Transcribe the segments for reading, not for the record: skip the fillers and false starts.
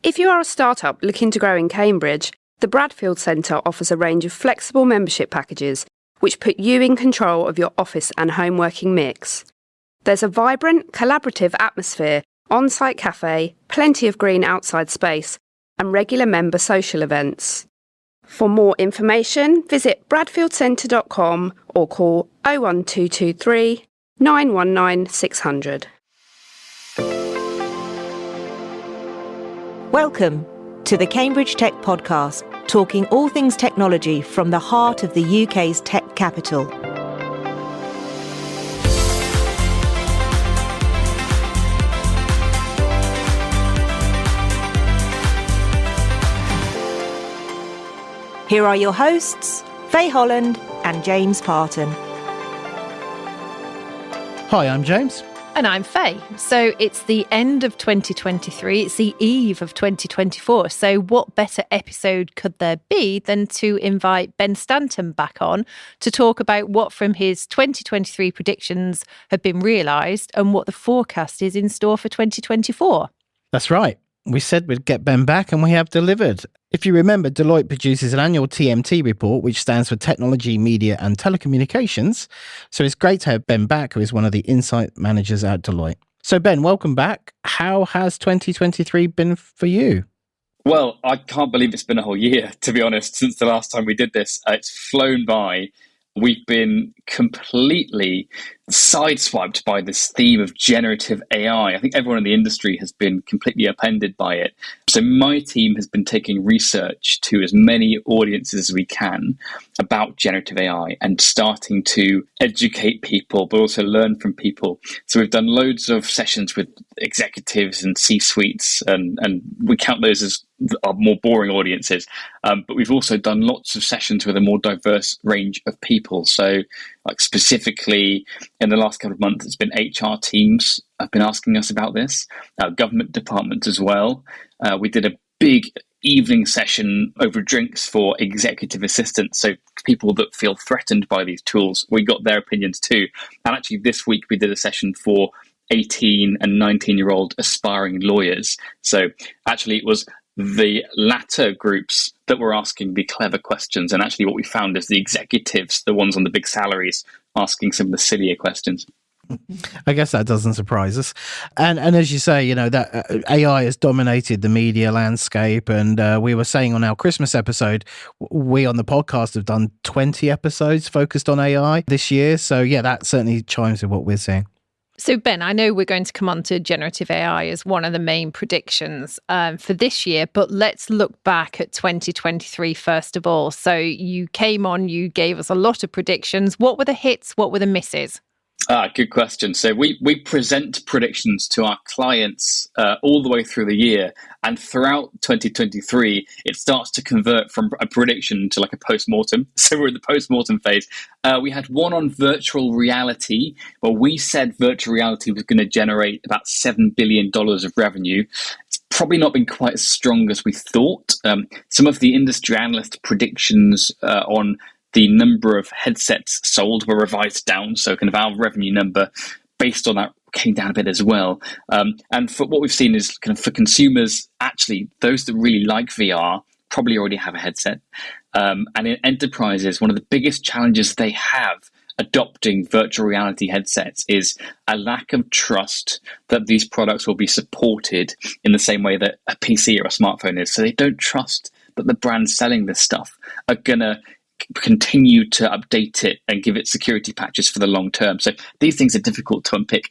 If you are a startup looking to grow in Cambridge, the Bradfield Centre offers a range of flexible membership packages which put you in control of your office and home working mix. There's a vibrant, collaborative atmosphere, on-site cafe, plenty of green outside space, and regular member social events. For more information, visit bradfieldcentre.com or call 01223 919 600. Welcome to the Cambridge Tech Podcast, talking all things technology from the heart of the UK's tech capital. Here are your hosts, Faye Holland and James Parton. Hi, I'm James. And I'm Faye. So it's the end of 2023. It's the eve of 2024. So what better episode could there be than to invite Ben Stanton back on to talk about what from his 2023 predictions have been realised and what the forecast is in store for 2024. That's right. We said we'd get Ben back and we have delivered. If you remember, Deloitte produces an annual TMT report, which stands for Technology, Media and Telecommunications. So it's great to have Ben back, who is one of the insight managers at Deloitte. So Ben, welcome back. How has 2023 been for you? Well, I can't believe it's been a whole year, to be honest, since the last time we did this. It's flown by. We've been completely sideswiped by this theme of generative AI. I think everyone in the industry has been completely upended by it. So my team has been taking research to as many audiences as we can about generative AI and starting to educate people, but also learn from people. So we've done loads of sessions with executives and C-suites, and we count those as our more boring audiences. But we've also done lots of sessions with a more diverse range of people. So like specifically in the last couple of months, it's been HR teams have been asking us about this, government departments as well. We did a big evening session over drinks for executive assistants, so people that feel threatened by these tools. We got their opinions too. And actually this week we did a session for 18 and 19-year-old aspiring lawyers. So actually it was the latter groups that were asking the clever questions. And actually what we found is the executives, the ones on the big salaries, asking some of the sillier questions. I guess that doesn't surprise us. And as you say, you know, that AI has dominated the media landscape. And we were saying on our Christmas episode, we on the podcast have done 20 episodes focused on AI this year. So yeah, that certainly chimes with what we're seeing. So Ben, I know we're going to come on to generative AI as one of the main predictions for this year, but let's look back at 2023 first of all. So you came on, you gave us a lot of predictions. What were the hits? What were the misses? Good question. So we present predictions to our clients all the way through the year. And throughout 2023, it starts to convert from a prediction to like a post-mortem. So we're in the post-mortem phase. We had one on virtual reality, where we said virtual reality was going to generate about $7 billion of revenue. It's probably not been quite as strong as we thought. Some of the industry analyst predictions on the number of headsets sold were revised down. So kind of our revenue number based on that came down a bit as well. And for what we've seen is kind of for consumers, actually, those that really like VR probably already have a headset. And in enterprises, one of the biggest challenges they have adopting virtual reality headsets is a lack of trust that these products will be supported in the same way that a PC or a smartphone is. So they don't trust that the brands selling this stuff are going to continue to update it and give it security patches for the long term. So these things are difficult to unpick.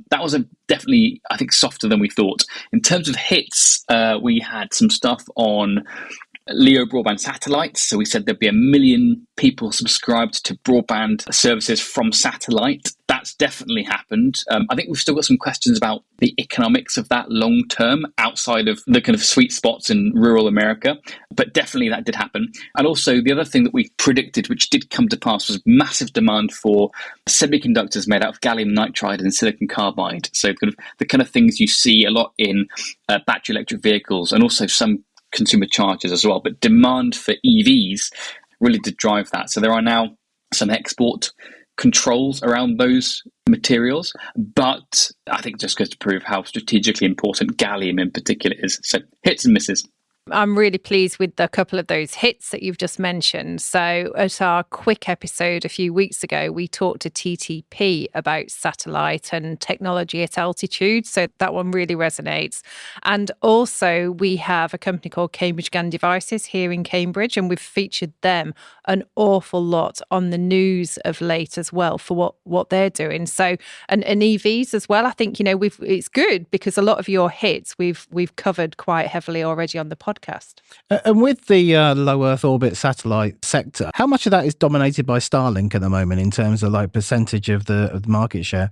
That was definitely, I think, softer than we thought. In terms of hits, we had some stuff on LEO broadband satellites. So we said there'd be 1 million people subscribed to broadband services from satellite. That's definitely happened. I think we've still got some questions about the economics of that long term outside of the kind of sweet spots in rural America. But definitely that did happen. And also the other thing that we predicted, which did come to pass, was massive demand for semiconductors made out of gallium nitride and silicon carbide. So kind of the kind of things you see a lot in battery electric vehicles and also some consumer chargers as well. But demand for EVs really did drive that. So there are now some export controls around those materials, but I think it just goes to prove how strategically important gallium in particular is. So hits and misses. I'm really pleased with a couple of those hits that you've just mentioned. So at our quick episode a few weeks ago, we talked to TTP about satellite and technology at altitude. So that one really resonates. And also we have a company called Cambridge GaN Devices here in Cambridge, and we've featured them an awful lot on the news of late as well for what they're doing. So and EVs as well. I think, it's good because a lot of your hits we've covered quite heavily already on the podcast. And with the low Earth orbit satellite sector, how much of that is dominated by Starlink at the moment in terms of like percentage of the market share?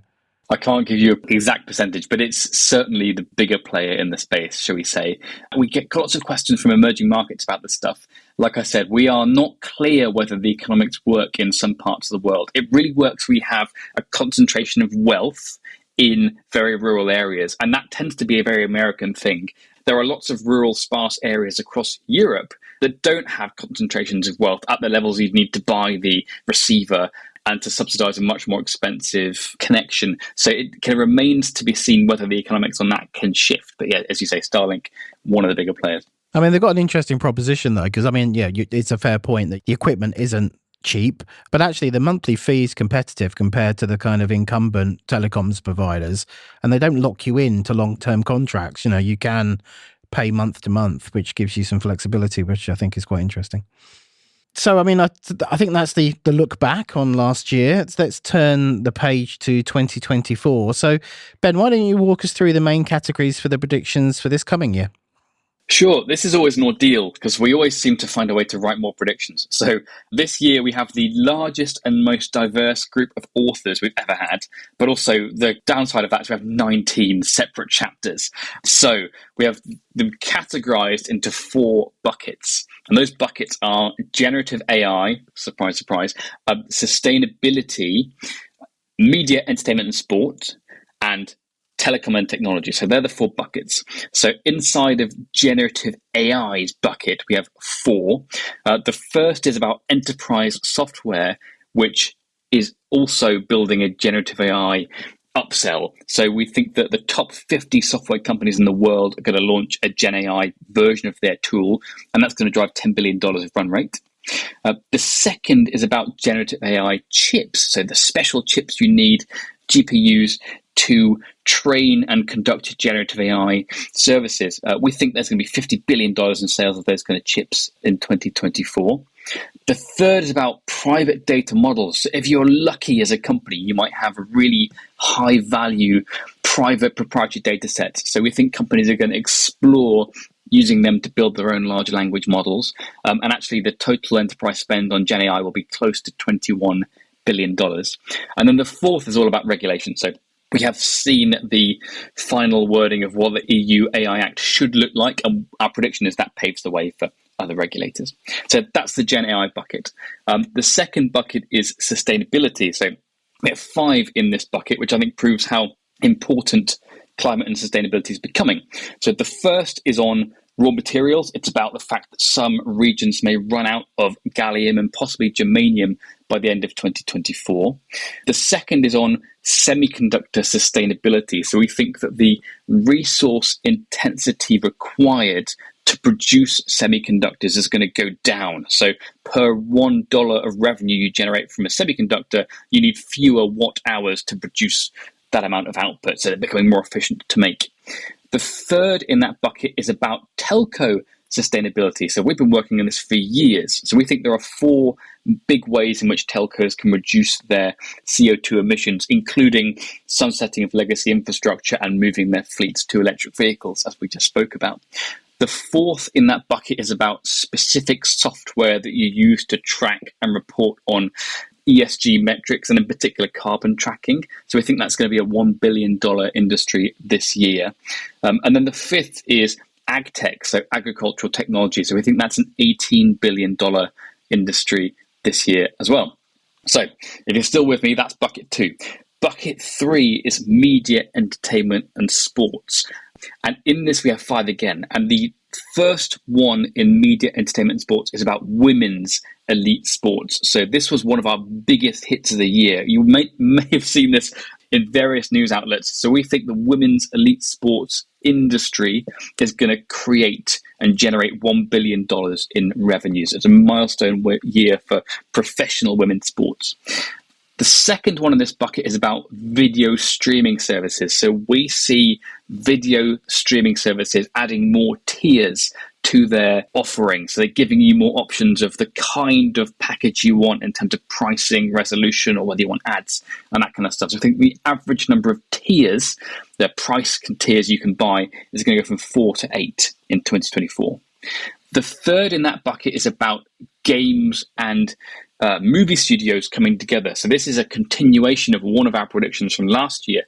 I can't give you an exact percentage, but it's certainly the bigger player in the space, shall we say. We get lots of questions from emerging markets about this stuff. Like I said, we are not clear whether the economics work in some parts of the world. It really works. We have a concentration of wealth in very rural areas, and that tends to be a very American thing. There are lots of rural, sparse areas across Europe that don't have concentrations of wealth at the levels you'd need to buy the receiver and to subsidize a much more expensive connection. So it kind of remains to be seen whether the economics on that can shift. But yeah, as you say, Starlink, one of the bigger players. I mean, they've got an interesting proposition though, because it's a fair point that the equipment isn't cheap, but actually the monthly fee is competitive compared to the kind of incumbent telecoms providers, and they don't lock you into long-term contracts. You can pay month to month, which gives you some flexibility, which I think is quite interesting. So, I mean, I think that's the look back on last year. Let's turn the page to 2024. So, Ben, why don't you walk us through the main categories for the predictions for this coming year? Sure, this is always an ordeal because we always seem to find a way to write more predictions. So this year we have the largest and most diverse group of authors we've ever had, but also the downside of that is we have 19 separate chapters. So we have them categorized into 4 buckets, and those buckets are generative AI, surprise, surprise, sustainability, media, entertainment and sport, and telecom and technology. So they're the 4 buckets. So inside of generative AI's bucket, we have 4. The first is about enterprise software, which is also building a generative AI upsell. So we think that the top 50 software companies in the world are going to launch a Gen AI version of their tool, and that's going to drive $10 billion of run rate. The second is about generative AI chips. So the special chips you need, GPUs, to train and conduct generative AI services. We think there's going to be $50 billion in sales of those kind of chips in 2024. The third is about private data models. So if you're lucky as a company, you might have a really high value private proprietary data sets. So we think companies are going to explore using them to build their own large language models. And actually the total enterprise spend on Gen AI will be close to $21 billion. And then the fourth is all about regulation. So we have seen the final wording of what the EU AI Act should look like, and our prediction is that paves the way for other regulators. So that's the Gen AI bucket. The second bucket is sustainability. So we have 5 in this bucket, which I think proves how important climate and sustainability is becoming. So the first is on raw materials. It's about the fact that some regions may run out of gallium and possibly germanium by the end of 2024. The second is on semiconductor sustainability. So we think that the resource intensity required to produce semiconductors is going to go down. So per $1 of revenue you generate from a semiconductor, you need fewer watt hours to produce that amount of output. So they're becoming more efficient to make. The third in that bucket is about telco sustainability. So we've been working on this for years. So we think there are 4 big ways in which telcos can reduce their CO2 emissions, including sunsetting of legacy infrastructure and moving their fleets to electric vehicles, as we just spoke about. The fourth in that bucket is about specific software that you use to track and report on ESG metrics, and in particular carbon tracking. So we think that's going to be a $1 billion industry this year. And then the fifth is agtech, so agricultural technology. So we think that's an $18 billion industry this year as well. So if you're still with me, that's bucket 2. Bucket 3 is media, entertainment and sports. And in this we have 5 again. And the first one in media, entertainment, and sports is about women's elite sports. So this was one of our biggest hits of the year. You may have seen this in various news outlets. So we think the women's elite sports industry is going to create and generate $1 billion in revenues. It's a milestone year for professional women's sports. The second one in this bucket is about video streaming services. So we see video streaming services adding more tiers to their offering. So they're giving you more options of the kind of package you want in terms of pricing, resolution, or whether you want ads and that kind of stuff. So I think the average number of tiers, the price tiers you can buy, is going to go from 4 to 8 in 2024. The third in that bucket is about games and movie studios coming together. So this is a continuation of one of our predictions from last year.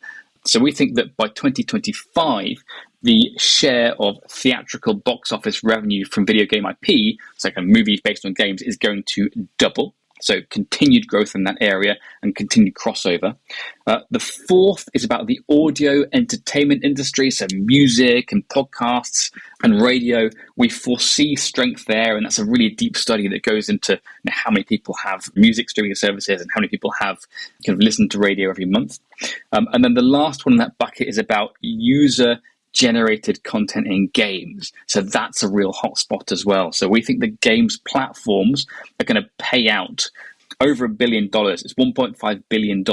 So we think that by 2025, the share of theatrical box office revenue from video game IP, so like a movie based on games, is going to double. So continued growth in that area and continued crossover. The fourth is about the audio entertainment industry, so music and podcasts and radio. We foresee strength there, and that's a really deep study that goes into how many people have music streaming services and how many people have kind of listen to radio every month. And then the last one in that bucket is about user-generated content in games. So that's a real hotspot as well. So we think the games platforms are going to pay out over $1 billion. It's $1.5 billion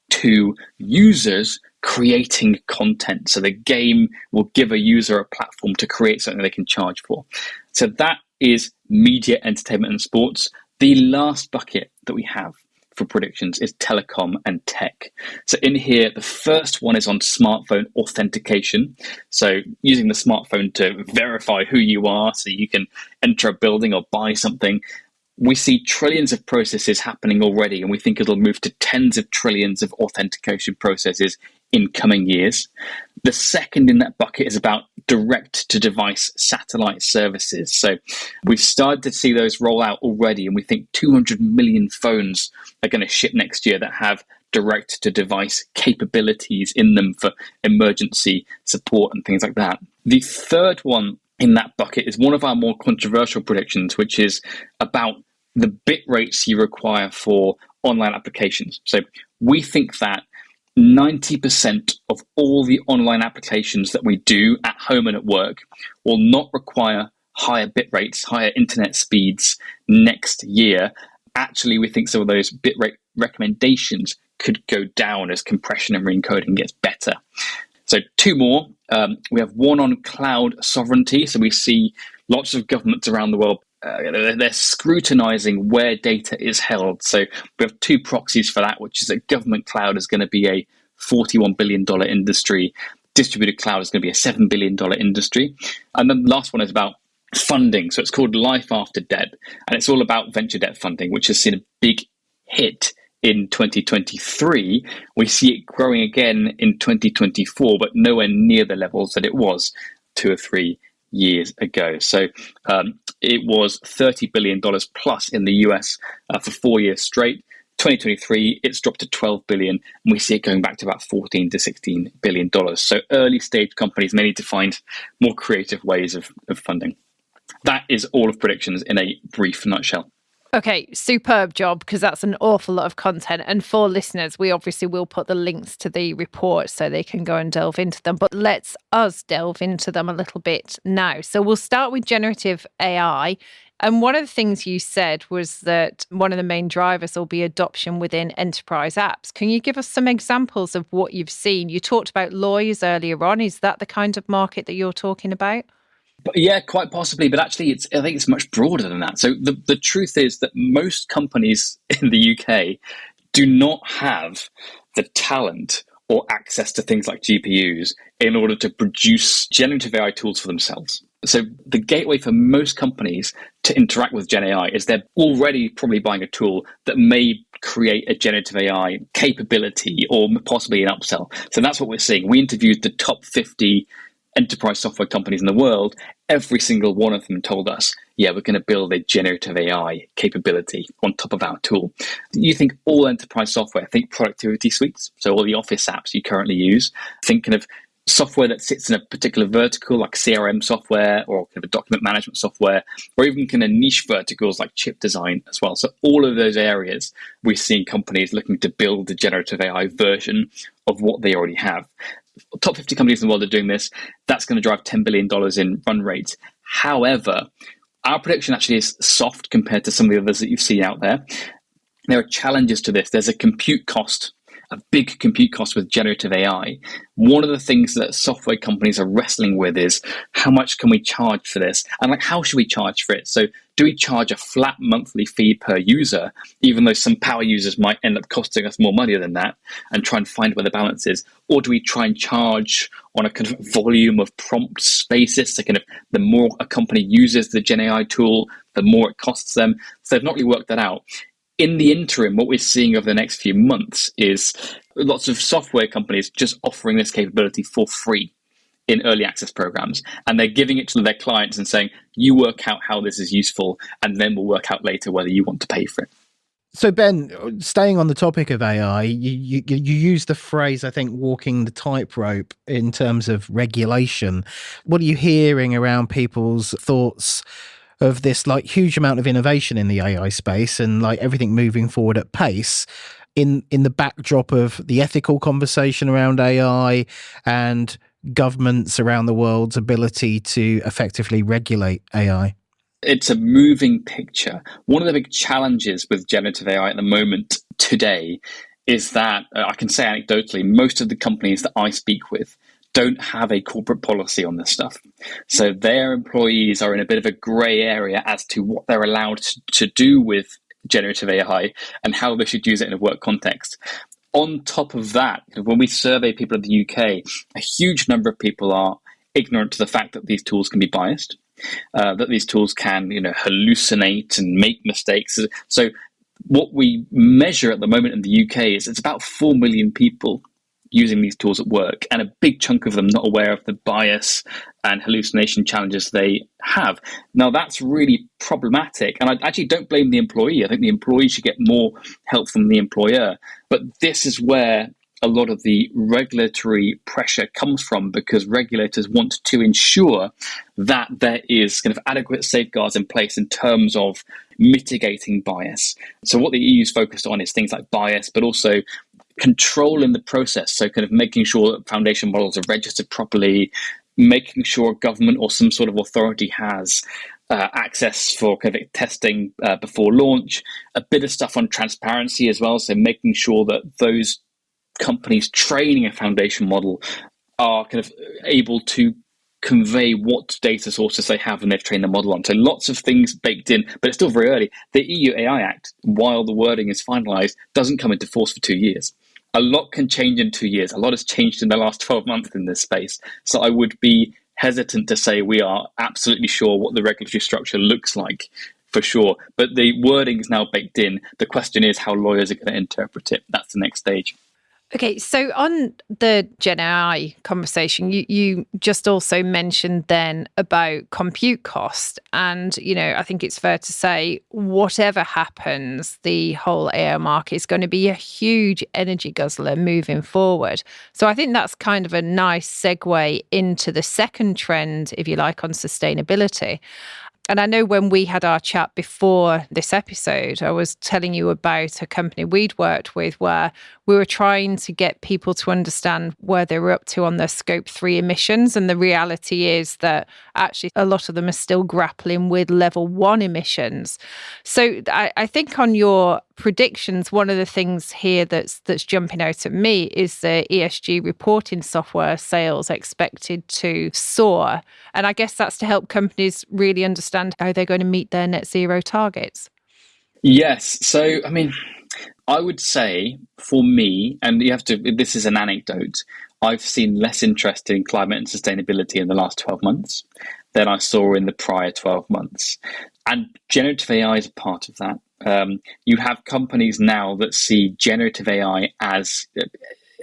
to users creating content. So the game will give a user a platform to create something they can charge for. So that is media, entertainment, and sports. The last bucket that we have for predictions is telecom and tech. So in here, the first one is on smartphone authentication. So using the smartphone to verify who you are so you can enter a building or buy something. We see trillions of processes happening already, and we think it'll move to tens of trillions of authentication processes in coming years. The second in that bucket is about direct-to-device satellite services. So we've started to see those roll out already, and we think 200 million phones are going to ship next year that have direct-to-device capabilities in them for emergency support and things like that. The third one in that bucket is one of our more controversial predictions, which is about the bit rates you require for online applications. So we think that 90% of all the online applications that we do at home and at work will not require higher bit rates, higher internet speeds next year. Actually, we think some of those bit rate recommendations could go down as compression and re-encoding gets better. So two more. We have one on cloud sovereignty. So we see lots of governments around the world, they're scrutinizing where data is held. So we have two proxies for that, which is that government cloud is going to be a $41 billion industry. Distributed cloud is going to be a $7 billion industry. And then the last one is about funding. So it's called Life After Debt. And it's all about venture debt funding, which has seen a big hit in 2023. We see it growing again in 2024, but nowhere near the levels that it was 2 or 3 years ago. So it was $30 billion plus in the US for 4 years straight. 2023, it's dropped to 12 billion, and we see it going back to about 14 to 16 billion dollars. So early stage companies may need to find more creative ways of funding. That is all of predictions in a brief nutshell. Okay, superb job, because that's an awful lot of content. And for listeners, we obviously will put the links to the report so they can go and delve into them. But let's us delve into them a little bit now. So we'll start with generative AI. And one of the things you said was that one of the main drivers will be adoption within enterprise apps. Can you give us some examples of what you've seen? You talked about lawyers earlier on. Is that the kind of market that you're talking about? Yeah, quite possibly, but actually I think it's much broader than that. So the truth is that most companies in the UK do not have the talent or access to things like GPUs in order to produce generative AI tools for themselves. So the gateway for most companies to interact with Gen AI is they're already probably buying a tool that may create a generative AI capability or possibly an upsell. So that's what we're seeing. We interviewed the top 50 enterprise software companies in the world. Every single one of them told us, yeah, we're going to build a generative AI capability on top of our tool. You think all enterprise software, think productivity suites, so all the office apps you currently use, think kind of software that sits in a particular vertical, like CRM software or kind of a document management software, or even kind of niche verticals like chip design as well. So all of those areas, we're seeing companies looking to build a generative AI version of what they already have. Top 50 companies in the world are doing this. That's going to drive $10 billion in run rate. However, our prediction actually is soft compared to some of the others that you've seen out there. There are challenges to this. There's a compute cost, a big compute cost with generative AI. One of the things that software companies are wrestling with is how much can we charge for this? And like, how should we charge for it? So do we charge a flat monthly fee per user, even though some power users might end up costing us more money than that, and try and find where the balance is? Or do we try and charge on a kind of volume of prompts basis? So kind of the more a company uses the Gen AI tool, the more it costs them. So they've not really worked that out. In the interim, what we're seeing over the next few months is lots of software companies just offering this capability for free in early access programs. And they're giving it to their clients and saying, you work out how this is useful, and then we'll work out later whether you want to pay for it. So, Ben, staying on the topic of AI, you use the phrase, I think, walking the tightrope in terms of regulation. What are you hearing around people's thoughts of this like huge amount of innovation in the AI space and like everything moving forward at pace in the backdrop of the ethical conversation around AI and governments around the world's ability to effectively regulate AI? It's a moving picture. One of the big challenges with generative AI at the moment today is that, I can say anecdotally, most of the companies that I speak with don't have a corporate policy on this stuff. So their employees are in a bit of a grey area as to what they're allowed to do with generative AI and how they should use it in a work context. On top of that, when we survey people in the UK, a huge number of people are ignorant to the fact that these tools can be biased, that these tools can, hallucinate and make mistakes. So what we measure at the moment in the UK is it's about 4 million people using these tools at work, and a big chunk of them not aware of the bias and hallucination challenges they have. Now, that's really problematic, and I actually don't blame the employee. I think the employee should get more help from the employer. But this is where a lot of the regulatory pressure comes from, because regulators want to ensure that there is kind of adequate safeguards in place in terms of mitigating bias. So what the EU is focused on is things like bias, but also control in the process. So kind of making sure that foundation models are registered properly, making sure government or some sort of authority has access for kind of testing before launch, a bit of stuff on transparency as well. So making sure that those companies training a foundation model are kind of able to convey what data sources they have and they've trained the model on. So lots of things baked in, but it's still very early. The EU AI Act, while the wording is finalised, doesn't come into force for 2 years. A lot can change in 2 years. A lot has changed in the last 12 months in this space. So I would be hesitant to say we are absolutely sure what the regulatory structure looks like, for sure. But the wording is now baked in. The question is how lawyers are going to interpret it. That's the next stage. Okay, so on the Gen AI conversation, you just also mentioned then about compute cost. And, I think it's fair to say whatever happens, the whole AI market is going to be a huge energy guzzler moving forward. So I think that's kind of a nice segue into the second trend, if you like, on sustainability. And I know when we had our chat before this episode, I was telling you about a company we'd worked with where we were trying to get people to understand where they were up to on their scope 3 emissions. And the reality is that actually a lot of them are still grappling with level 1 emissions. So I think on your predictions, one of the things here that's jumping out at me is the ESG reporting software sales expected to soar. And I guess that's to help companies really understand how they're going to meet their net zero targets. Yes. So, I would say for me, and this is an anecdote, I've seen less interest in climate and sustainability in the last 12 months than I saw in the prior 12 months. And generative AI is a part of that. You have companies now that see generative AI as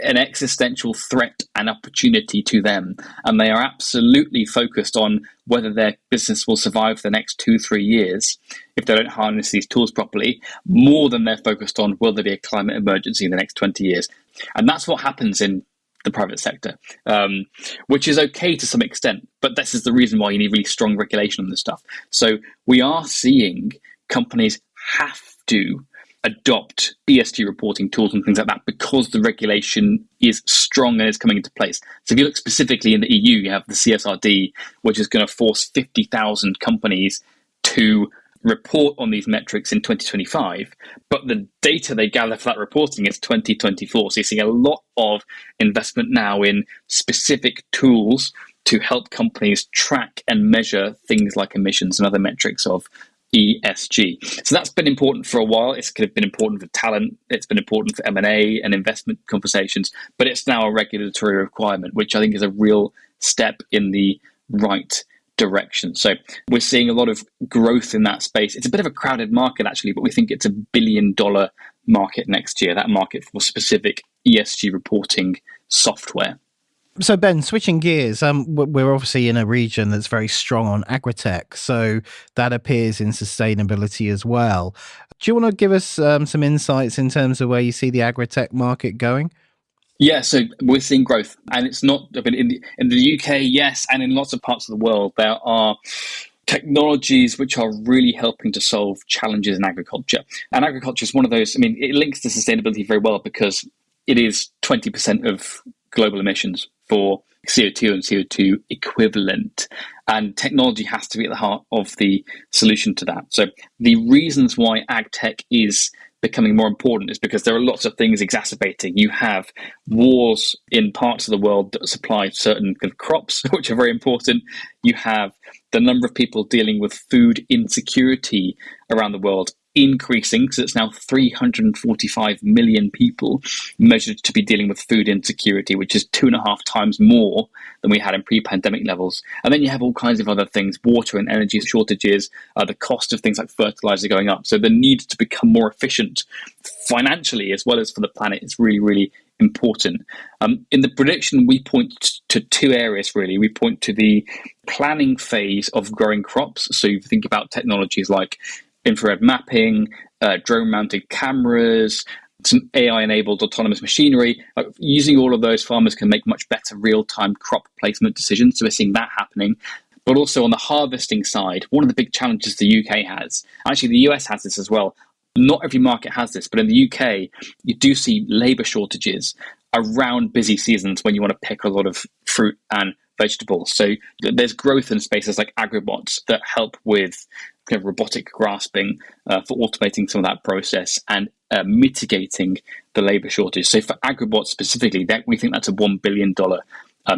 an existential threat and opportunity to them. And they are absolutely focused on whether their business will survive the next 2-3 years if they don't harness these tools properly, more than they're focused on will there be a climate emergency in the next 20 years. And that's what happens in the private sector, which is okay to some extent. But this is the reason why you need really strong regulation on this stuff. So we are seeing companies have to adopt ESG reporting tools and things like that because the regulation is strong and is coming into place. So if you look specifically in the EU, you have the CSRD, which is going to force 50,000 companies to report on these metrics in 2025, but the data they gather for that reporting is 2024. So you're seeing a lot of investment now in specific tools to help companies track and measure things like emissions and other metrics of ESG. So that's been important for a while. It's been important for talent. It's been important for M&A and investment conversations, but it's now a regulatory requirement, which I think is a real step in the right direction. So we're seeing a lot of growth in that space. It's a bit of a crowded market, actually, but we think it's $1 billion market next year, that market for specific ESG reporting software. So Ben, switching gears, we're obviously in a region that's very strong on agri-tech, so that appears in sustainability as well. Do you want to give us some insights in terms of where you see the agri-tech market going? Yeah, so we're seeing growth, and it's not in the UK, yes, and in lots of parts of the world, there are technologies which are really helping to solve challenges in agriculture. And agriculture is one of those, it links to sustainability very well because it is 20% of global emissions for CO2 and CO2 equivalent. And technology has to be at the heart of the solution to that. So the reasons why ag tech is becoming more important is because there are lots of things exacerbating. You have wars in parts of the world that supply certain kind of crops, which are very important. You have the number of people dealing with food insecurity around the world increasing, so it's now 345 million people measured to be dealing with food insecurity, which is 2.5 times more than we had in pre-pandemic levels. And then you have all kinds of other things, water and energy shortages, the cost of things like fertilizer going up. So the need to become more efficient financially as well as for the planet is really, really important. In the prediction, we point to two areas, really. We point to the planning phase of growing crops. So you think about technologies like infrared mapping, drone-mounted cameras, some AI-enabled autonomous machinery. Using all of those, farmers can make much better real-time crop placement decisions. So we're seeing that happening. But also on the harvesting side, one of the big challenges the UK has, actually the US has this as well. Not every market has this, but in the UK, you do see labour shortages around busy seasons when you want to pick a lot of fruit and vegetables. So there's growth in spaces like agribots that help with kind of robotic grasping for automating some of that process and mitigating the labour shortage. So for agribots specifically, we think that's a $1 billion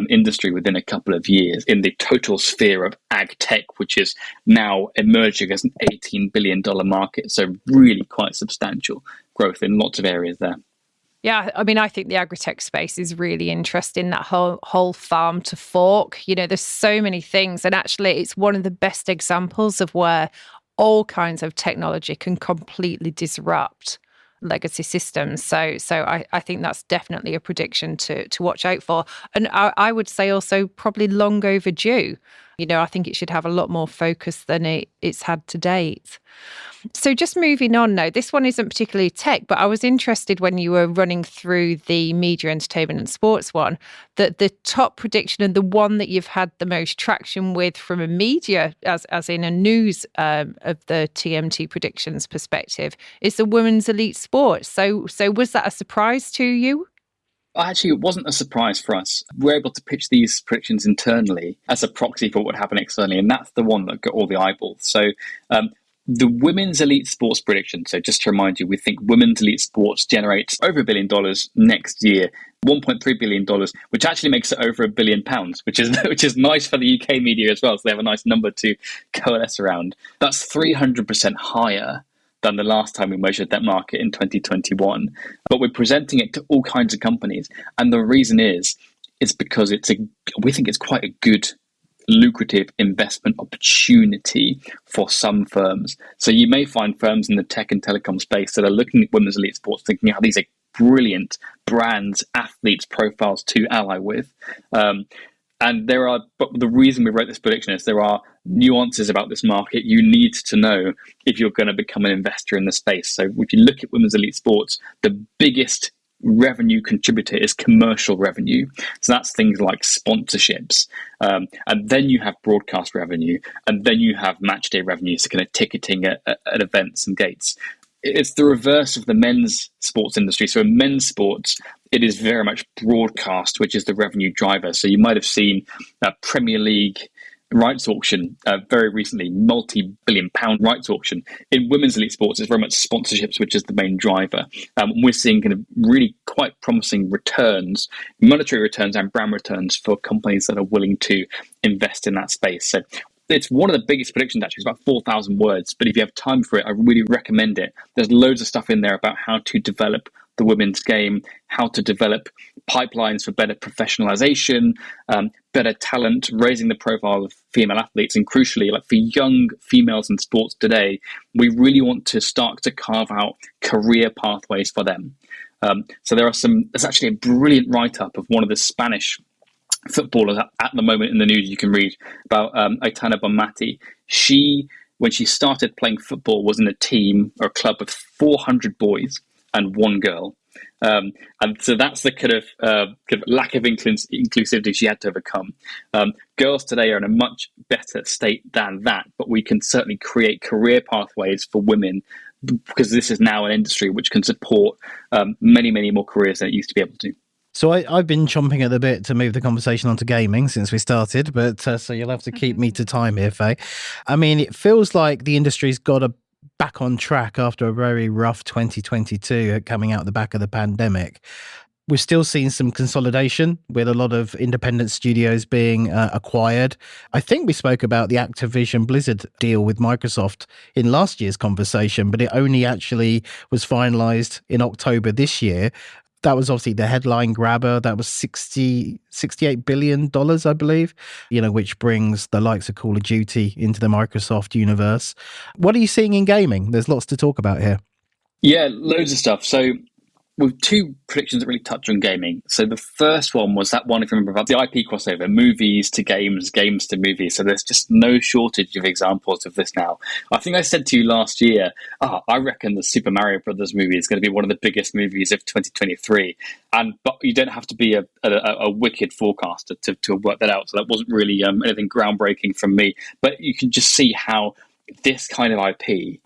industry within a couple of years in the total sphere of ag tech, which is now emerging as an $18 billion market. So really quite substantial growth in lots of areas there. Yeah, I think the agri-tech space is really interesting, that whole farm to fork. There's so many things. And actually, it's one of the best examples of where all kinds of technology can completely disrupt legacy systems. So I think that's definitely a prediction to watch out for. And I would say also probably long overdue. I think it should have a lot more focus than it's had to date. So just moving on now, this one isn't particularly tech, but I was interested when you were running through the media, entertainment and sports one, that the top prediction and the one that you've had the most traction with from a media, as in a news of the TMT predictions perspective, is the women's elite sports. So was that a surprise to you? Actually, it wasn't a surprise for us. We're able to pitch these predictions internally as a proxy for what would happen externally, and that's the one that got all the eyeballs. So the women's elite sports prediction, so just to remind you, we think women's elite sports generates over $1 billion next year, $1.3 billion, which actually makes it over £1 billion, which is nice for the UK media as well. So they have a nice number to coalesce around. That's 300% higher than the last time we measured that market in 2021. But we're presenting it to all kinds of companies. And the reason is because we think it's quite a good, lucrative investment opportunity for some firms. So you may find firms in the tech and telecom space that are looking at women's elite sports thinking, these are brilliant brands, athletes, profiles to ally with. But the reason we wrote this prediction is there are nuances about this market you need to know if you're going to become an investor in the space. So if you look at women's elite sports, the biggest revenue contributor is commercial revenue. So that's things like sponsorships. And then you have broadcast revenue, and then you have match day revenue, so kind of ticketing at events and gates. It's the reverse of the men's sports industry. So in men's sports, it is very much broadcast, which is the revenue driver. So you might have seen a Premier League rights auction very recently, multi-billion pound rights auction. In women's elite sports, it's very much sponsorships, which is the main driver. We're seeing kind of really quite promising returns, monetary returns and brand returns for companies that are willing to invest in that space. So it's one of the biggest predictions, actually. It's about 4,000 words, but if you have time for it, I really recommend it. There's loads of stuff in there about how to develop the women's game, how to develop pipelines for better professionalization, better talent, raising the profile of female athletes, and crucially, like for young females in sports today, we really want to start to carve out career pathways for them. So there's actually a brilliant write-up of one of the Spanish footballers at the moment in the news you can read about Aitana Bonmati. She, when she started playing football, was in a team or a club with 400 boys and one girl. And so that's the kind of lack of inclusivity she had to overcome. Girls today are in a much better state than that, but we can certainly create career pathways for women, because this is now an industry which can support many, many more careers than it used to be able to. So I've been chomping at the bit to move the conversation onto gaming since we started, but so you'll have to keep me to time here, Faye. I mean, it feels like the industry's got back on track after a very rough 2022 coming out the back of the pandemic. We're still seeing some consolidation with a lot of independent studios being acquired. I think we spoke about the Activision Blizzard deal with Microsoft in last year's conversation, but it only actually was finalized in October this year. That was obviously the headline grabber. That was $68 billion, I believe, which brings the likes of Call of Duty into the Microsoft universe. What are you seeing in gaming? There's lots to talk about here. Yeah, loads of stuff. So with two predictions that really touch on gaming. So the first one was that one, if you remember, about the IP crossover, movies to games, games to movies. So there's just no shortage of examples of this now. I think I said to you last year, I reckon the Super Mario Brothers movie is going to be one of the biggest movies of 2023. But you don't have to be a wicked forecaster to work that out. So that wasn't really anything groundbreaking from me. But you can just see how this kind of IP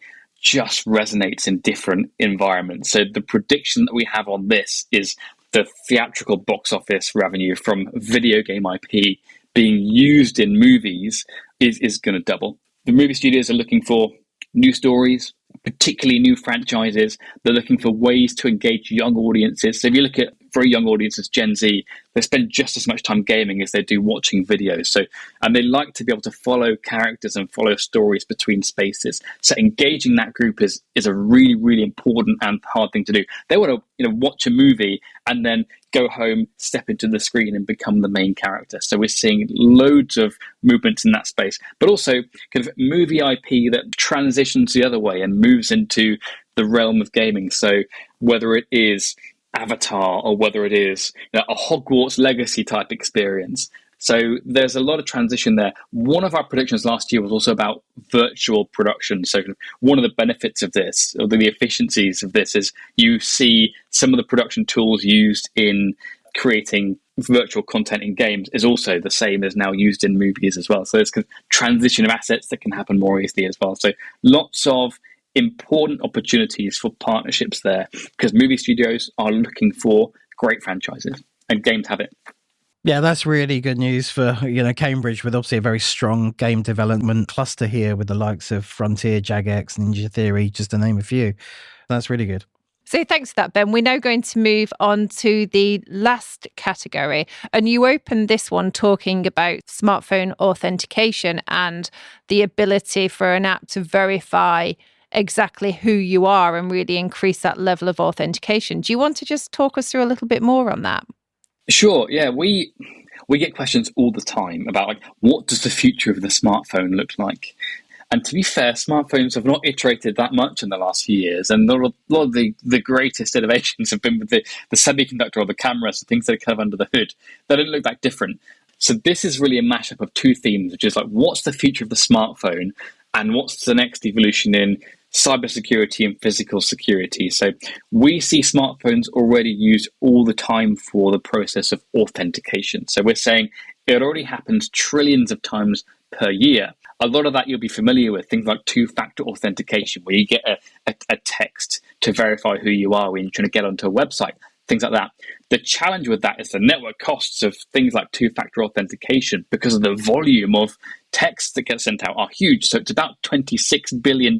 just resonates in different environments. So the prediction that we have on this is the theatrical box office revenue from video game IP being used in movies is going to double. The movie studios are looking for new stories, particularly new franchises. They're looking for ways to engage young audiences. So if you look at very young audiences, Gen Z, they spend just as much time gaming as they do watching videos. And they like to be able to follow characters and follow stories between spaces. So engaging that group is a really, really important and hard thing to do. They want to watch a movie and then go home, step into the screen and become the main character. So we're seeing loads of movements in that space, but also kind of movie IP that transitions the other way and moves into the realm of gaming. So whether it is Avatar or whether it is a Hogwarts Legacy type experience. So there's a lot of transition there. One of our predictions last year was also about virtual production. So one of the benefits of this, or the efficiencies of this, is you see some of the production tools used in creating virtual content in games is also the same as now used in movies as well. So there's transition of assets that can happen more easily as well. So lots of important opportunities for partnerships there, because movie studios are looking for great franchises and games have it. Yeah, that's really good news for Cambridge, with obviously a very strong game development cluster here with the likes of Frontier, Jagex, Ninja Theory, just to name a few. That's really good. So thanks for that, Ben. We're now going to move on to the last category. And you opened this one talking about smartphone authentication and the ability for an app to verify exactly who you are and really increase that level of authentication. Do you want to just talk us through a little bit more on that? Sure. Yeah, we get questions all the time about what does the future of the smartphone look like? And to be fair, smartphones have not iterated that much in the last few years. And a lot of the greatest innovations have been with the semiconductor or the cameras, the things that are kind of under the hood. They don't look that different. So this is really a mashup of two themes, which is what's the future of the smartphone and what's the next evolution in cybersecurity and physical security. So we see smartphones already used all the time for the process of authentication. So we're saying it already happens trillions of times per year. A lot of that you'll be familiar with, things like two-factor authentication, where you get a text to verify who you are when you're trying to get onto a website, things like that. The challenge with that is the network costs of things like two-factor authentication, because of the volume of texts that get sent out, are huge. So it's about $26 billion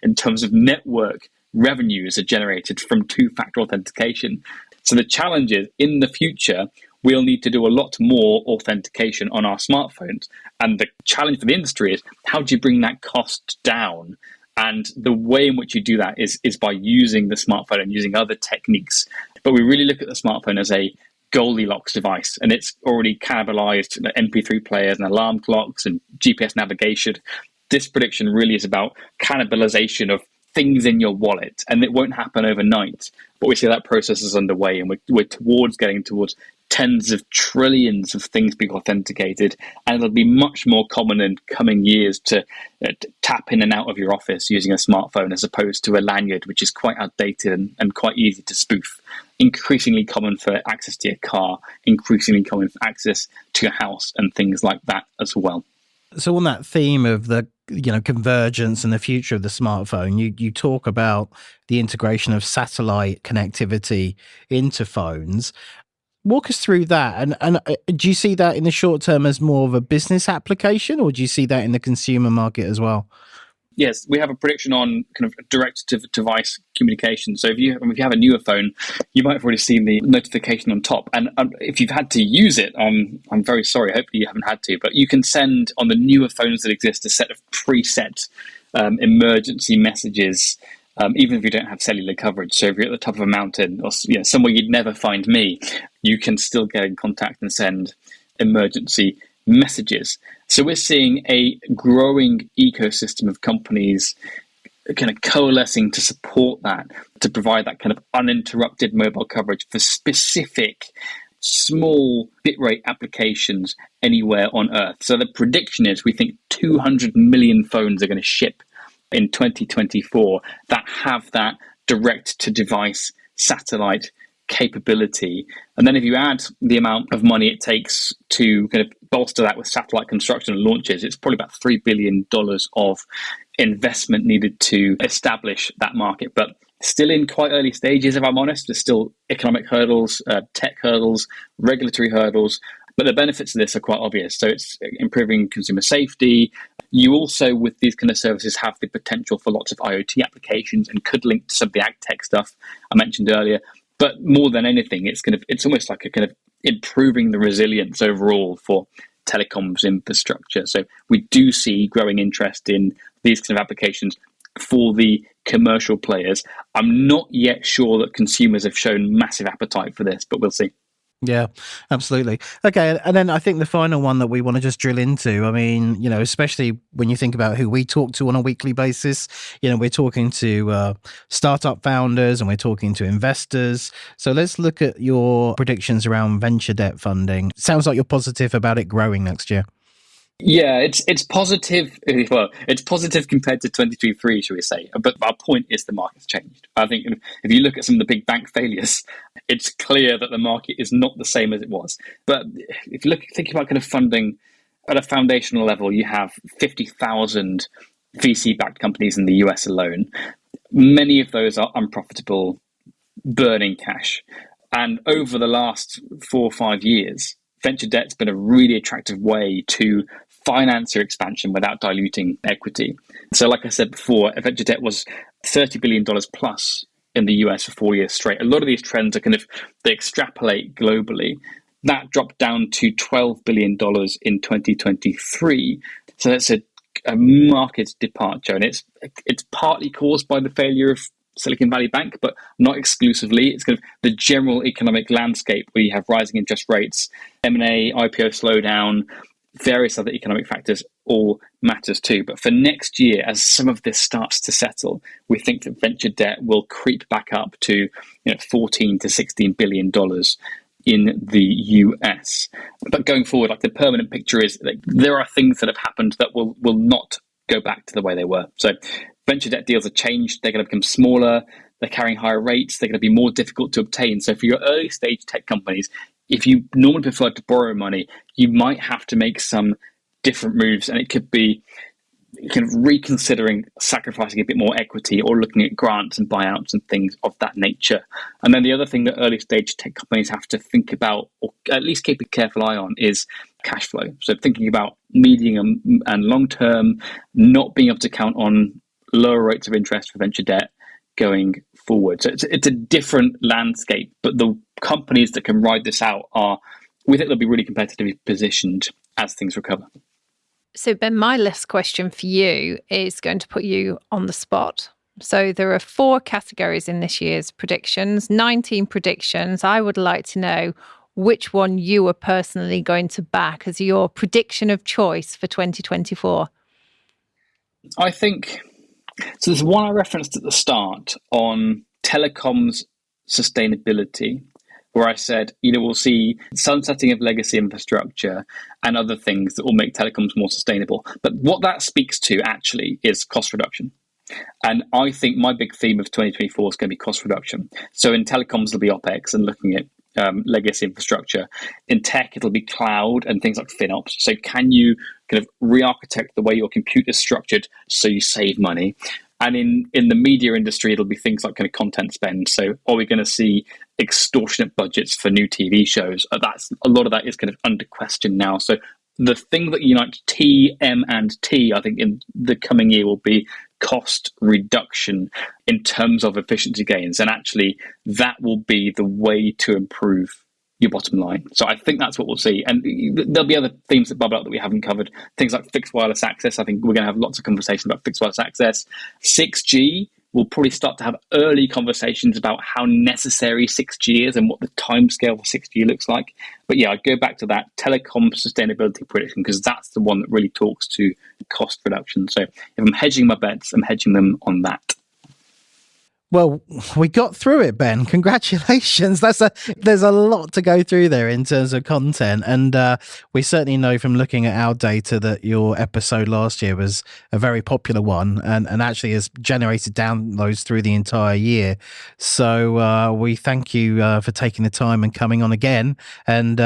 in terms of network revenues are generated from two-factor authentication. So the challenge is, in the future, we'll need to do a lot more authentication on our smartphones. And the challenge for the industry is, how do you bring that cost down? And the way in which you do that is by using the smartphone and using other techniques. But we really look at the smartphone as a Goldilocks device, and it's already cannibalized MP3 players and alarm clocks and GPS navigation. This prediction really is about cannibalization of things in your wallet, and it won't happen overnight. But we see that process is underway, and we're getting towards tens of trillions of things being authenticated, and it'll be much more common in coming years to tap in and out of your office using a smartphone as opposed to a lanyard, which is quite outdated and quite easy to spoof. Increasingly common for access to your car, increasingly common for access to your house and things like that as well. So on that theme of the convergence and the future of the smartphone, you talk about the integration of satellite connectivity into phones. Walk us through that. And do you see that in the short term as more of a business application, or do you see that in the consumer market as well? Yes, we have a prediction on kind of direct-to-device communication. So if you have a newer phone, you might have already seen the notification on top. And if you've had to use it, I'm very sorry. Hopefully you haven't had to. But you can send on the newer phones that exist a set of preset emergency messages, even if you don't have cellular coverage. So if you're at the top of a mountain or somewhere you'd never find me, you can still get in contact and send emergency messages. So we're seeing a growing ecosystem of companies kind of coalescing to support that, to provide that kind of uninterrupted mobile coverage for specific small bitrate applications anywhere on Earth. So the prediction is, we think 200 million phones are going to ship in 2024 that have that direct-to-device satellite capability. And then if you add the amount of money it takes to kind of bolster that with satellite construction and launches, it's probably about $3 billion of investment needed to establish that market. But still in quite early stages, if I'm honest. There's still economic hurdles, tech hurdles, regulatory hurdles. But the benefits of this are quite obvious. So it's improving consumer safety. You also, with these kind of services, have the potential for lots of IoT applications and could link to some of the ag tech stuff I mentioned earlier. But more than anything, it's almost like a kind of improving the resilience overall for telecoms infrastructure. So we do see growing interest in these kind of applications for the commercial players. I'm not yet sure that consumers have shown massive appetite for this, but we'll see. Yeah, absolutely. Okay, and then I think the final one that we want to just drill into, I mean, especially when you think about who we talk to on a weekly basis, we're talking to startup founders and we're talking to investors. So let's look at your predictions around venture debt funding. Sounds like you're positive about it growing next year. Yeah, it's positive. Well, it's positive compared to 2023, shall we say? But our point is the market's changed. I think if you look at some of the big bank failures, it's clear that the market is not the same as it was. But if you think about kind of funding at a foundational level, you have 50,000 VC-backed companies in the US alone. Many of those are unprofitable, burning cash. And over the last 4 or 5 years, venture debt's been a really attractive way to finance your expansion without diluting equity. So like I said before, venture debt was $30 billion plus in the US for 4 years straight. A lot of these trends are they extrapolate globally. That dropped down to $12 billion in 2023. So that's a market departure. And it's partly caused by the failure of Silicon Valley Bank, but not exclusively. It's kind of the general economic landscape where you have rising interest rates, M&A, IPO slowdown, various other economic factors all matters too. But for next year, as some of this starts to settle, we think that venture debt will creep back up to $14 to $16 billion in the US. But going forward, the permanent picture is there are things that have happened that will not go back to the way they were. So venture debt deals have changed. They're going to become smaller. They're carrying higher rates. They're going to be more difficult to obtain. So for your early stage tech companies, if you normally prefer to borrow money, you might have to make some different moves, and it could be kind of reconsidering sacrificing a bit more equity or looking at grants and buyouts and things of that nature. And then the other thing that early stage tech companies have to think about, or at least keep a careful eye on, is cash flow. So thinking about medium and long term, not being able to count on lower rates of interest for venture debt going forward. So it's a different landscape, but the companies that can ride this out we think they'll be really competitively positioned as things recover. So, Ben, my last question for you is going to put you on the spot. So there are 4 categories in this year's predictions, 19 predictions. I would like to know which one you are personally going to back as your prediction of choice for 2024. I think, so there's one I referenced at the start on telecoms sustainability, where I said, we'll see sunsetting of legacy infrastructure and other things that will make telecoms more sustainable. But what that speaks to actually is cost reduction. And I think my big theme of 2024 is going to be cost reduction. So in telecoms, it'll be OpEx and looking at legacy infrastructure. In tech, it'll be cloud and things like FinOps. So can you kind of re-architect the way your compute is structured so you save money? And in the media industry, it'll be things like kind of content spend. So are we going to see extortionate budgets for new TV shows? A lot of that is kind of under question now. So the thing that unites T, M, and T, I think, in the coming year will be cost reduction in terms of efficiency gains. And actually, that will be the way to improve your bottom line. So I think that's what we'll see. And there'll be other themes that bubble up that we haven't covered. Things like fixed wireless access. I think we're going to have lots of conversation about fixed wireless access. 6G, we'll probably start to have early conversations about how necessary 6G is and what the timescale for 6G looks like. But yeah, I'd go back to that telecom sustainability prediction because that's the one that really talks to cost reduction. So if I'm hedging my bets, I'm hedging them on that. Well, we got through it, Ben. Congratulations. There's a lot to go through there in terms of content. And we certainly know from looking at our data that your episode last year was a very popular one and actually has generated downloads through the entire year. So we thank you for taking the time and coming on again and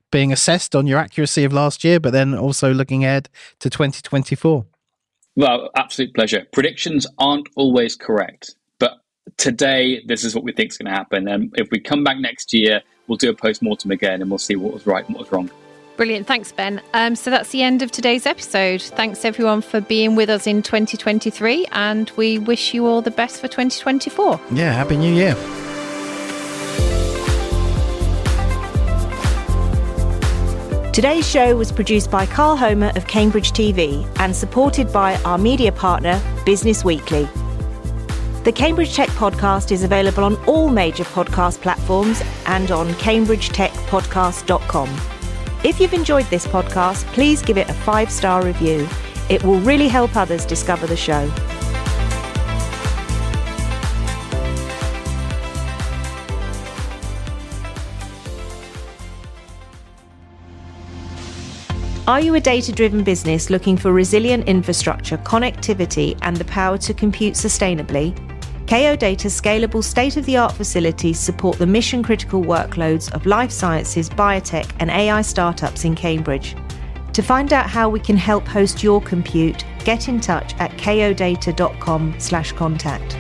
being assessed on your accuracy of last year, but then also looking ahead to 2024. Well, absolute pleasure. Predictions aren't always correct. Today, this is what we think is going to happen. And if we come back next year, we'll do a post-mortem again and we'll see what was right and what was wrong. Brilliant. Thanks, Ben. So that's the end of today's episode. Thanks, everyone, for being with us in 2023. And we wish you all the best for 2024. Yeah, Happy New Year. Today's show was produced by Carl Homer of Cambridge TV and supported by our media partner, Business Weekly. The Cambridge Tech Podcast is available on all major podcast platforms and on cambridgetechpodcast.com. If you've enjoyed this podcast, please give it a 5-star review. It will really help others discover the show. Are you a data-driven business looking for resilient infrastructure, connectivity, and the power to compute sustainably? KO Data's scalable state-of-the-art facilities support the mission-critical workloads of life sciences, biotech, and AI startups in Cambridge. To find out how we can help host your compute, get in touch at kodata.com/contact.